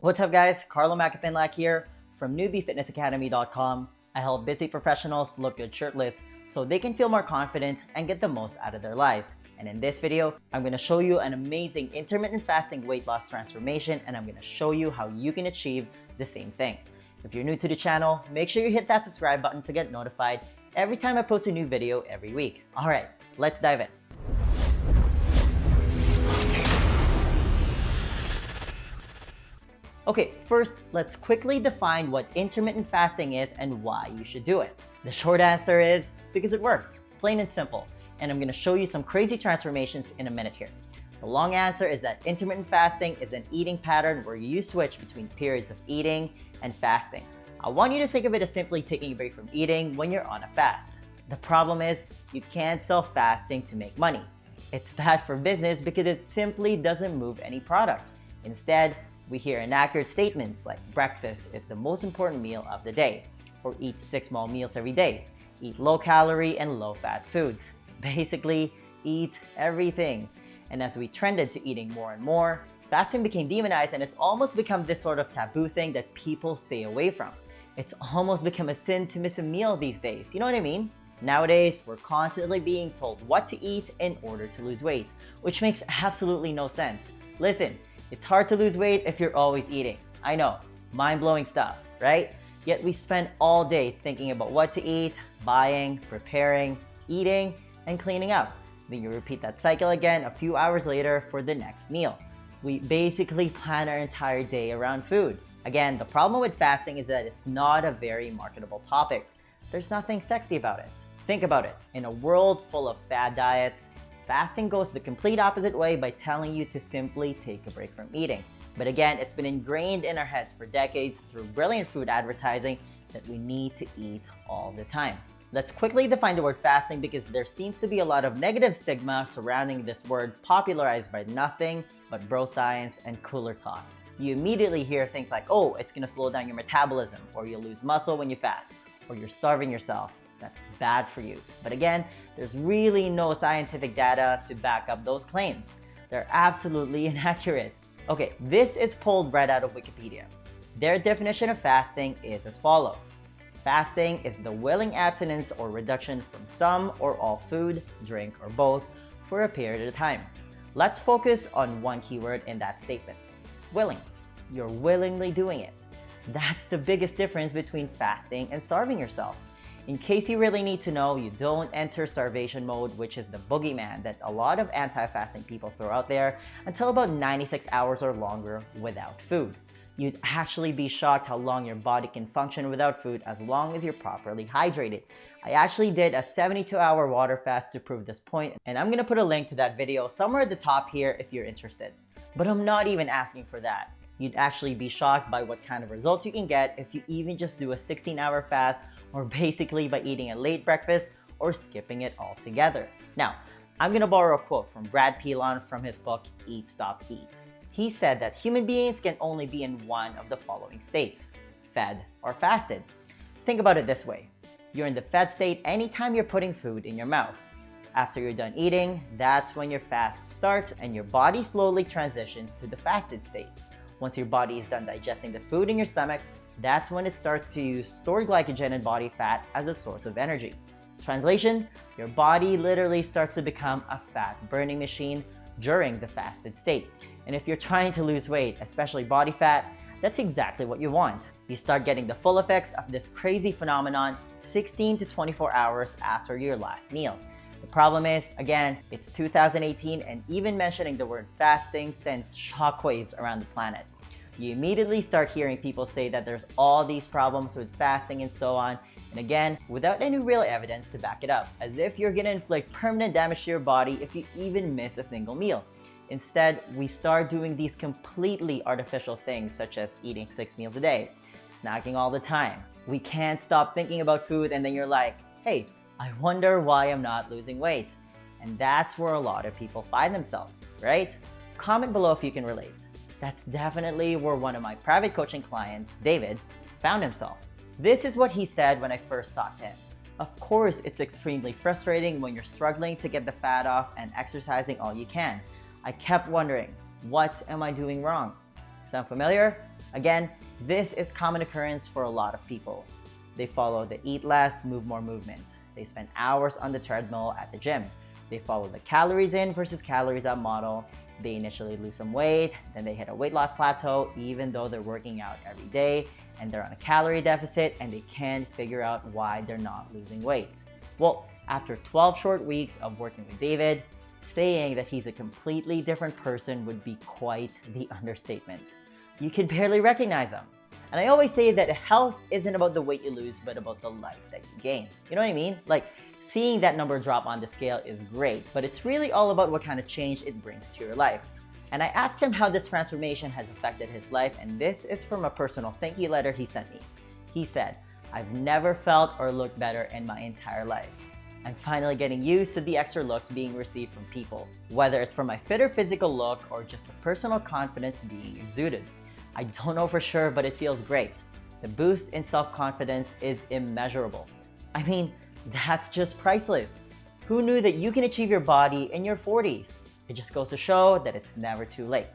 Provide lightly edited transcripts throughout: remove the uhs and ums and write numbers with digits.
What's up guys, Carlo Macapinlac here from newbiefitnessacademy.com. I help busy professionals look good shirtless so they can feel more confident and get the most out of their lives. And in this video, I'm going to show you an amazing intermittent fasting weight loss transformation, and I'm going to show you how you can achieve the same thing. If you're new to the channel, make sure you hit that subscribe button to get notified every time I post a new video every week. Alright, let's dive in. Okay, first, let's quickly define what intermittent fasting is and why you should do it. The short answer is because it works, plain and simple. And I'm going to show you some crazy transformations in a minute here. The long answer is that intermittent fasting is an eating pattern where you switch between periods of eating and fasting. I want you to think of it as simply taking a break from eating when you're on a fast. The problem is you can't sell fasting to make money. It's bad for business because it simply doesn't move any product. Instead, we hear inaccurate statements like breakfast is the most important meal of the day, or eat 6 small meals every day, eat low-calorie and low-fat foods. Basically, eat everything. And as we trended to eating more and more, fasting became demonized, and it's almost become this sort of taboo thing that people stay away from. It's almost become a sin to miss a meal these days, you know what I mean? Nowadays, we're constantly being told what to eat in order to lose weight, which makes absolutely no sense. Listen, it's hard to lose weight if you're always eating. I know, mind-blowing stuff, right? Yet we spend all day thinking about what to eat, buying, preparing, eating, and cleaning up. Then you repeat that cycle again a few hours later for the next meal. We basically plan our entire day around food. Again, the problem with fasting is that it's not a very marketable topic. There's nothing sexy about it. Think about it. In a world full of fad diets, fasting goes the complete opposite way by telling you to simply take a break from eating. But again, it's been ingrained in our heads for decades through brilliant food advertising that we need to eat all the time. Let's quickly define the word fasting because there seems to be a lot of negative stigma surrounding this word popularized by nothing but bro science and cooler talk. You immediately hear things like, oh, it's gonna slow down your metabolism, or you'll lose muscle when you fast, or you're starving yourself. That's bad for you. But again, there's really no scientific data to back up those claims. They're absolutely inaccurate. Okay, this is pulled right out of Wikipedia. Their definition of fasting is as follows. Fasting is the willing abstinence or reduction from some or all food, drink, or both for a period of time. Let's focus on one keyword in that statement. Willing. You're willingly doing it. That's the biggest difference between fasting and starving yourself. In case you really need to know, you don't enter starvation mode, which is the boogeyman that a lot of anti-fasting people throw out there, until about 96 hours or longer without food. You'd actually be shocked how long your body can function without food as long as you're properly hydrated. I actually did a 72-hour water fast to prove this point, and I'm gonna put a link to that video somewhere at the top here if you're interested. But I'm not even asking for that. You'd actually be shocked by what kind of results you can get if you even just do a 16-hour fast, or basically by eating a late breakfast or skipping it altogether. Now, I'm gonna borrow a quote from Brad Pilon from his book, Eat, Stop, Eat. He said that human beings can only be in one of the following states, fed or fasted. Think about it this way. You're in the fed state anytime you're putting food in your mouth. After you're done eating, that's when your fast starts and your body slowly transitions to the fasted state. Once your body is done digesting the food in your stomach, that's when it starts to use stored glycogen and body fat as a source of energy. Translation, your body literally starts to become a fat burning machine during the fasted state. And if you're trying to lose weight, especially body fat, that's exactly what you want. You start getting the full effects of this crazy phenomenon 16 to 24 hours after your last meal. The problem is, again, it's 2018 and even mentioning the word fasting sends shockwaves around the planet. You immediately start hearing people say that there's all these problems with fasting and so on, and again, without any real evidence to back it up, as if you're gonna inflict permanent damage to your body if you even miss a single meal. Instead, we start doing these completely artificial things such as eating 6 meals a day, snacking all the time. We can't stop thinking about food, and then you're like, hey, I wonder why I'm not losing weight. And that's where a lot of people find themselves, right? Comment below if you can relate. That's definitely where one of my private coaching clients, David, found himself. This is what he said when I first talked to him. Of course, it's extremely frustrating when you're struggling to get the fat off and exercising all you can. I kept wondering, what am I doing wrong? Sound familiar? Again, this is common occurrence for a lot of people. They follow the eat less, move more movement. They spend hours on the treadmill at the gym. They follow the calories in versus calories out model. They initially lose some weight, then they hit a weight loss plateau even though they're working out every day and they're on a calorie deficit and they can't figure out why they're not losing weight. Well, after 12 short weeks of working with David, saying that he's a completely different person would be quite the understatement. You can barely recognize him. And I always say that health isn't about the weight you lose, but about the life that you gain. You know what I mean? Like, seeing that number drop on the scale is great, but it's really all about what kind of change it brings to your life. And I asked him how this transformation has affected his life, and this is from a personal thank you letter he sent me. He said, "I've never felt or looked better in my entire life. I'm finally getting used to the extra looks being received from people, whether it's from my fitter physical look or just the personal confidence being exuded. I don't know for sure, but it feels great. The boost in self-confidence is immeasurable. I mean, that's just priceless. Who knew that you can achieve your body in your 40s? It just goes to show that it's never too late."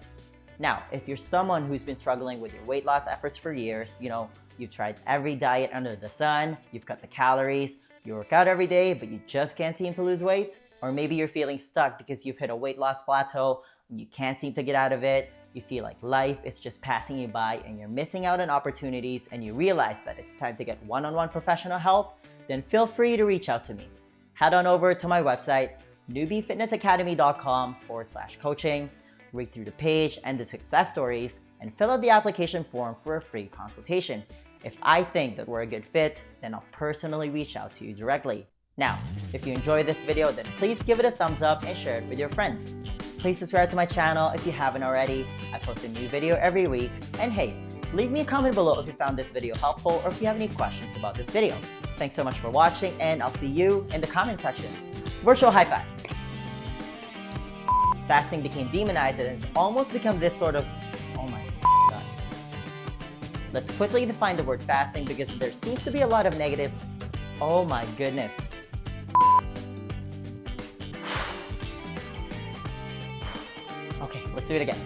Now, if you're someone who's been struggling with your weight loss efforts for years, you've tried every diet under the sun, you've cut the calories, you work out every day, but you just can't seem to lose weight, or maybe you're feeling stuck because you've hit a weight loss plateau and you can't seem to get out of it, you feel like life is just passing you by and you're missing out on opportunities and you realize that it's time to get one-on-one professional help, then feel free to reach out to me. Head on over to my website, newbiefitnessacademy.com/coaching, read through the page and the success stories, and fill out the application form for a free consultation. If I think that we're a good fit, then I'll personally reach out to you directly. Now, if you enjoyed this video, then please give it a thumbs up and share it with your friends. Please subscribe to my channel if you haven't already. I post a new video every week. And hey, leave me a comment below if you found this video helpful or if you have any questions about this video. Thanks so much for watching, and I'll see you in the comment section. Virtual high five. Fasting became demonized and it's almost become this sort of, oh my God. Let's quickly define the word fasting because there seems to be a lot of negatives. Oh my goodness. Okay, let's do it again.